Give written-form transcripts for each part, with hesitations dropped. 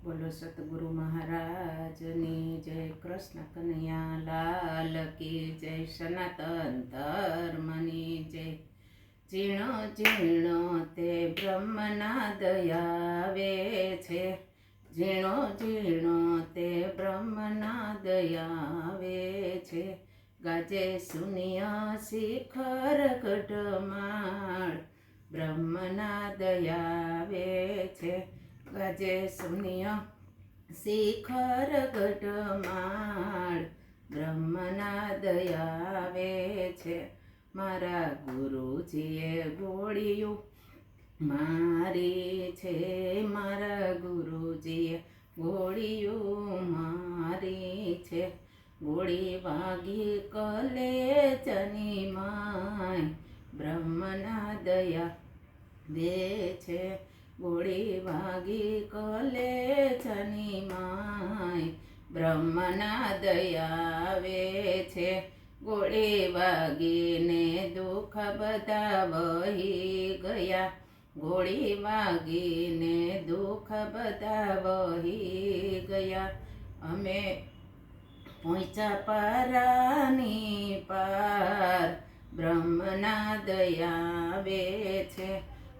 બોલો સતગુરુ મહારાજની જય, કૃષ્ણ કનૈયા લાલ કી જય, સનાતન ધર્મની જય। ઝીણો ઝીણો તે બ્રહ્મના દયાવે છે, ઝીણો ઝીણો તે બ્રહ્મના દયાવે છે। ગાજે શૂન્ય શિખર ગઢમાળ, બ્રહ્મના દયાવે છે। ગાજે શૂન્ય શિખર ગઢમાળ, બ્રહ્મના દયાવે છે। મારા ગુરુજીએ ગોળિયું મારી છે, મારા ગુરુજીએ ગોળિયું મારી છે। ગોળી વાગી કલેજની માય, બ્રહ્મના દયા દે છે। ગોળી વાગી કલેજની માય, બ્રહ્મના દયાવે છે। ગોળી વાગીને દુઃખ બધા વહી ગયા, ગોળી વાગીને દુઃખ બધા વહી ગયા। અમે પહોંચ્યા પારાની પાર, બ્રહ્મના દયાવે છે।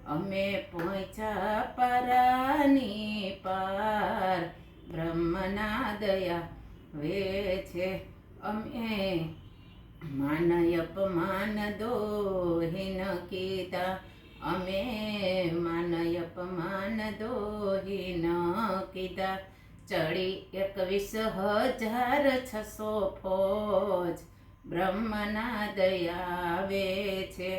અમે પહોંચ્યા પારાની પાર, બ્રહ્મના દયાવે છે। અમે માન અપમાન દોહી ન કીધા, અમે માન અપમાન દોહી ન કીધા। ચડી 21,600 ફોજ, બ્રહ્મના દયાવે છે।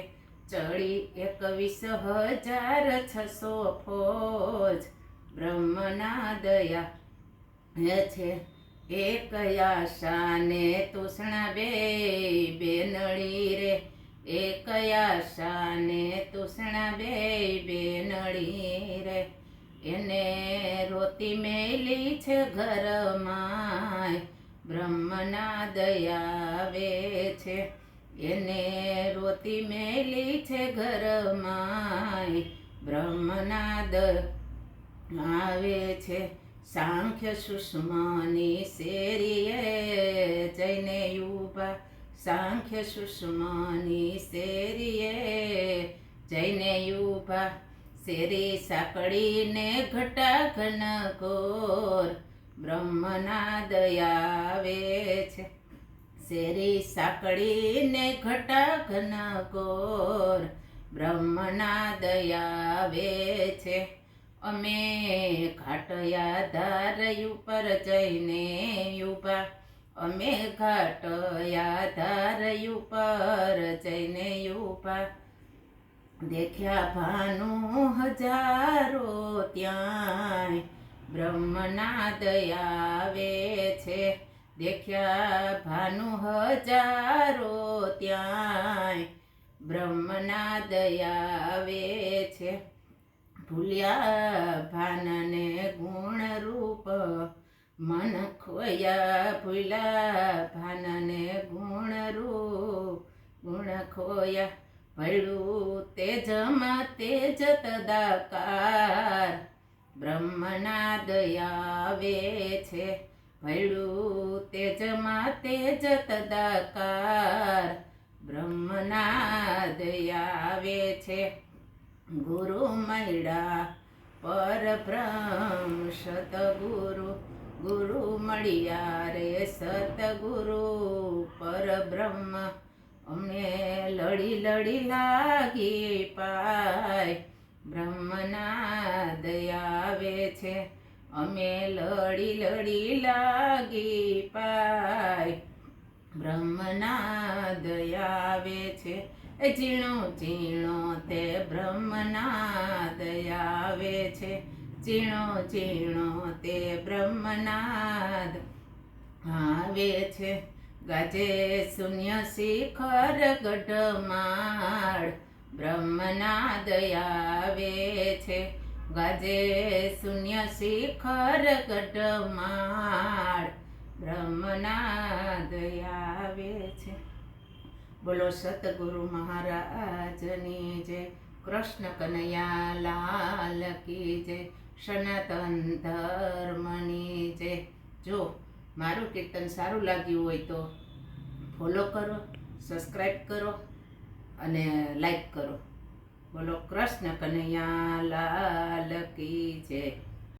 ચડી 21,600 ફોજ, બ્રહ્મના દયા છે। એક આશાને તૃષ્ણા બે બેનળી રે, એક આશાને તૃષ્ણા બે બેનળી રે। એને રોતી મેલી છે ઘરમાંય, બ્રહ્મના દયાવે છે। એને રોતી મેલી છે ઘરમાંય, બ્રહ્મના દયાવે છે। સાંખ્ય સુષમાની શેરીએ જઈને ઊભા, સાંખ્ય સુષમાની શેરીએ જઈને ઊભા। શેરી સાંકળીને ઘટા ઘન ઘોર, બ્રહ્મના દયાવે છે। શેરી સાંકળીને ઘટા ઘન ઘોર, બ્રહ્મના દયાવે છે। અમે ઘાટયા ધાર ઉપર જઈને ઊભા, અમે ઘાટયા ધાર ઉપર જઈને ઊભા। દેખ્યા ભાનુ હજારો ત્યાંય, બ્રહ્મના દયાવે છે। દેખ્યા ભાનુ હજારો ત્યાંય, બ્રહ્મના દયાવે છે। ભૂલ્યા ભાનને ગુણ રૂપ મન ખોયા, ભૂલ્યા ભાનને ગુણ રૂપ ગુણ ખોયા। ભળ્યું તેજમાં તેજ તદાકાર, બ્રહ્મના દયાવે છે। ભળ્યું તેજમાં તેજ તદાકાર, બ્રહ્મના દયાવે છે। ગુરુ મળ્યા પરબ્રહ્મ સતગુરુ, ગુરુ મળ્યા રે સતગુરુ પરબ્રહ્મ। અમને લડી લડી લાગી પાય, બ્રહ્મના દયાવે છે। અમે લડી લડી લાગી પાય, બ્રહ્મના દયાવે છે। ઝીણો ઝીણો તે બ્રહ્મના દયાવે છે, ઝીણો ઝીણો તે બ્રહ્મના દયાવે છે। ગાજે શૂન્ય શિખર ગઢમાળ, બ્રહ્મના દયાવે છે। ગાજે શૂન્ય શિખર ગઢમાળ, બ્રહ્મના દયાવે છે। બોલો સતગુરુ મહારાજની જય, કૃષ્ણ કનૈયા લાલ કી જય, સનાતન ધર્મની જય. જો મારું કીર્તન સારું લાગ્યું હોય તો ફોલો કરો, સબસ્ક્રાઈબ કરો અને લાઈક કરો. બોલો કૃષ્ણ કનૈયા લાલ કી જય.